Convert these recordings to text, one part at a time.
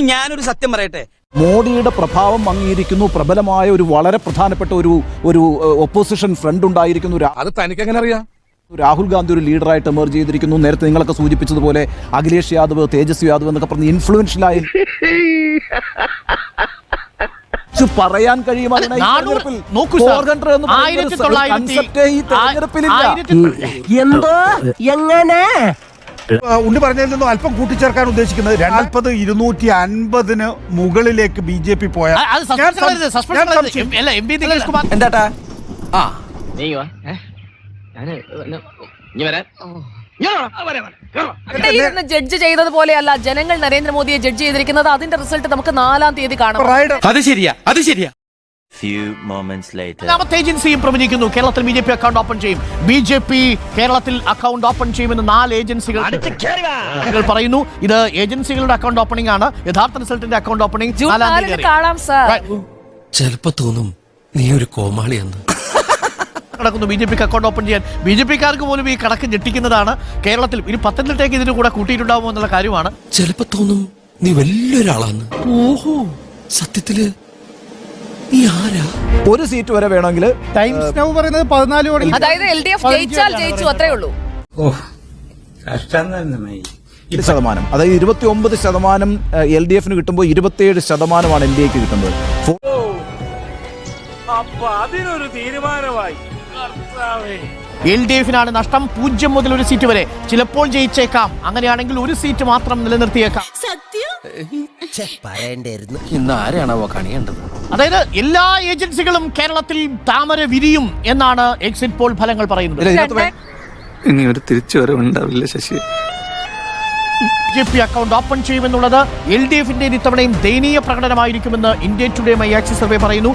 ഇനി ഞാനൊരു സത്യം പറയട്ടെ, മോഡിയുടെ പ്രഭാവം അംഗീകരിക്കുന്നു. പ്രബലമായ ഒരു വളരെ പ്രധാനപ്പെട്ട ഒരു ഒപ്പോസിഷൻ ഫ്രണ്ട് ഉണ്ടായിരിക്കുന്നു. അത് തനിക്ക് എങ്ങനെ അറിയാം? രാഹുൽ ഗാന്ധി ഒരു ലീഡറായിട്ട് എമർജ് ചെയ്തിരിക്കുന്നു. നേരത്തെ നിങ്ങളൊക്കെ സൂചിപ്പിച്ചതുപോലെ അഖിലേഷ് യാദവ്, തേജസ്വി യാദവ് എന്നൊക്കെ പറഞ്ഞ് ഇൻഫ്ലുവൻഷ്യലായി പറയാൻ കഴിയും. എന്തോ എങ്ങനെ ഉണ്ണി പറഞ്ഞതിൽ നിന്നും അല്പം കൂട്ടിച്ചേർക്കാൻ ഉദ്ദേശിക്കുന്നത് 250-250 മുകളിലേക്ക് BJP പോയാൽ എന്താട്ടാ ജഡ്ജ് ചെയ്തതുപോലെയല്ല ജനങ്ങൾ നരേന്ദ്രമോദിയെ ജഡ്ജ് ചെയ്തിരിക്കുന്നത്. അതിന്റെ റിസൾട്ട് നമുക്ക് 4-ാം തീയതി കാണാം. അത് ശരിയാ. Few moments later. ഏജൻസിയും പ്രവചിക്കുന്നു കേരളത്തിൽ BJP അക്കൗണ്ട് ഓപ്പൺ ചെയ്യും. BJP കേരളത്തിൽ അക്കൗണ്ട് ഓപ്പൺ ചെയ്യുമെന്ന് 4 ഏജൻസികൾ പറയുന്നു. ഇത് ഏജൻസികളുടെ അക്കൗണ്ട് ഓപ്പണിംഗ് ആണ്. യഥാർത്ഥ റിസൾട്ടിന്റെ അക്കൗണ്ട് ഓപ്പണിംഗ് കാണാം സാർ. ചിലപ്പോ തോന്നും നീ ഒരു കോമാളിയെന്ന്. നടക്കുന്നു BJPക്ക് അക്കൗണ്ട് ഓപ്പൺ ചെയ്യാൻ. BJPക്കാർക്ക് പോലും ഈ കണക്ക് ഞെട്ടിക്കുന്നതാണ്. കേരളത്തിൽ ഇനി പത്തനംതിട്ടയ്ക്ക് ഇതിന് കൂടെ കൂട്ടിയിട്ടുണ്ടാവുമോ എന്നുള്ള കാര്യമാണ്. ചിലപ്പോ തോന്നും നീ വലിയൊരാളാന്ന്. ഓഹോ, സത്യത്തില് നീ ആരാ? ഒരു സീറ്റ് വരെ വേണമെങ്കിൽ ടൈംസ് നൗ പറയുന്നത് 14 കോടി. അതായത് LDF ജയിച്ചാൽ ജയിച്ചു, അത്രേ ഉള്ളൂ. ശതമാനം, അതായത് 29% LDF കിട്ടുമ്പോൾ 27% NDAക്ക് കിട്ടുന്നത്. അതിനൊരു തീരുമാനമായി. LDFനാണ് നഷ്ടം. 0 മുതൽ 1 സീറ്റ് വരെ. ചിലപ്പോൾ ജയിച്ചേക്കാം. അങ്ങനെയാണെങ്കിൽ 1 സീറ്റ് മാത്രം നിലനിർത്തിയേക്കാം. ഇന്ന് ആരെയാണോ കണിയേണ്ടത്? അതായത് എല്ലാ ഏജൻസികളും കേരളത്തിൽ താമര വിരിയും എന്നാണ് എക്സിറ്റ് പോൾ ഫലങ്ങൾ പറയുന്നത്. ഇനി ഒരു തിരിച്ചുവരവുണ്ടാവില്ല ശശി. BJP അക്കൗണ്ട് ഓപ്പൺ ചെയ്യുമെന്നുള്ളത് LDFന്റെ ഇത്തവണയും ദയനീയ പ്രകടനമായിരിക്കുമെന്ന് India Today my Axis survey പറയുന്നു.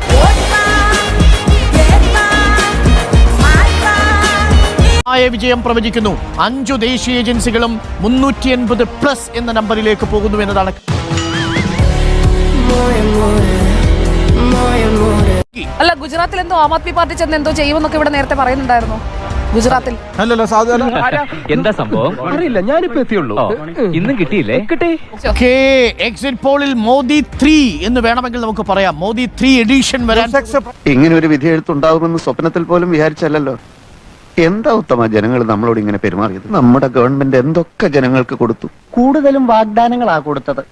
വിജയം പ്രവചിക്കുന്നു. 5 ദേശീയ ഏജൻസികളും 380+ എന്ന നമ്പറിലേക്ക് പോകുന്നു എന്നതാണ്. അല്ല, ഗുജറാത്തിൽ എന്തോ ആം ആദ്മി പാർട്ടി ചെന്ന് എന്തോ ചെയ്യുമെന്നൊക്കെ ഇവിടെ നേരത്തെ പറയുന്നുണ്ടായിരുന്നു. ഗുജറാത്തിൽ എന്താ സംഭവം അറിയില്ല, ഞാനിപ്പോ എത്തിയുള്ളൂ. ഇന്നും കിട്ടിയില്ലേ? എക്സിറ്റ് പോളിൽ മോദി 3 എന്ന് വേണമെങ്കിൽ നമുക്ക് പറയാം. മോദി 3 എഡിഷൻ വരാൻ. ഇങ്ങനെ ഒരു വിധി എഴുത്തുണ്ടാകുമെന്ന് സ്വപ്നത്തിൽ പോലും വിചാരിച്ചല്ലോ. എന്താ ഉത്തമ ജനങ്ങൾ നമ്മളോട് ഇങ്ങനെ പെരുമാറിയത്? നമ്മുടെ ഗവൺമെന്റ് എന്തൊക്കെ ജനങ്ങൾക്ക് കൊടുത്തു? കൂടുതലും വാഗ്ദാനങ്ങളാ കൊടുത്തത്.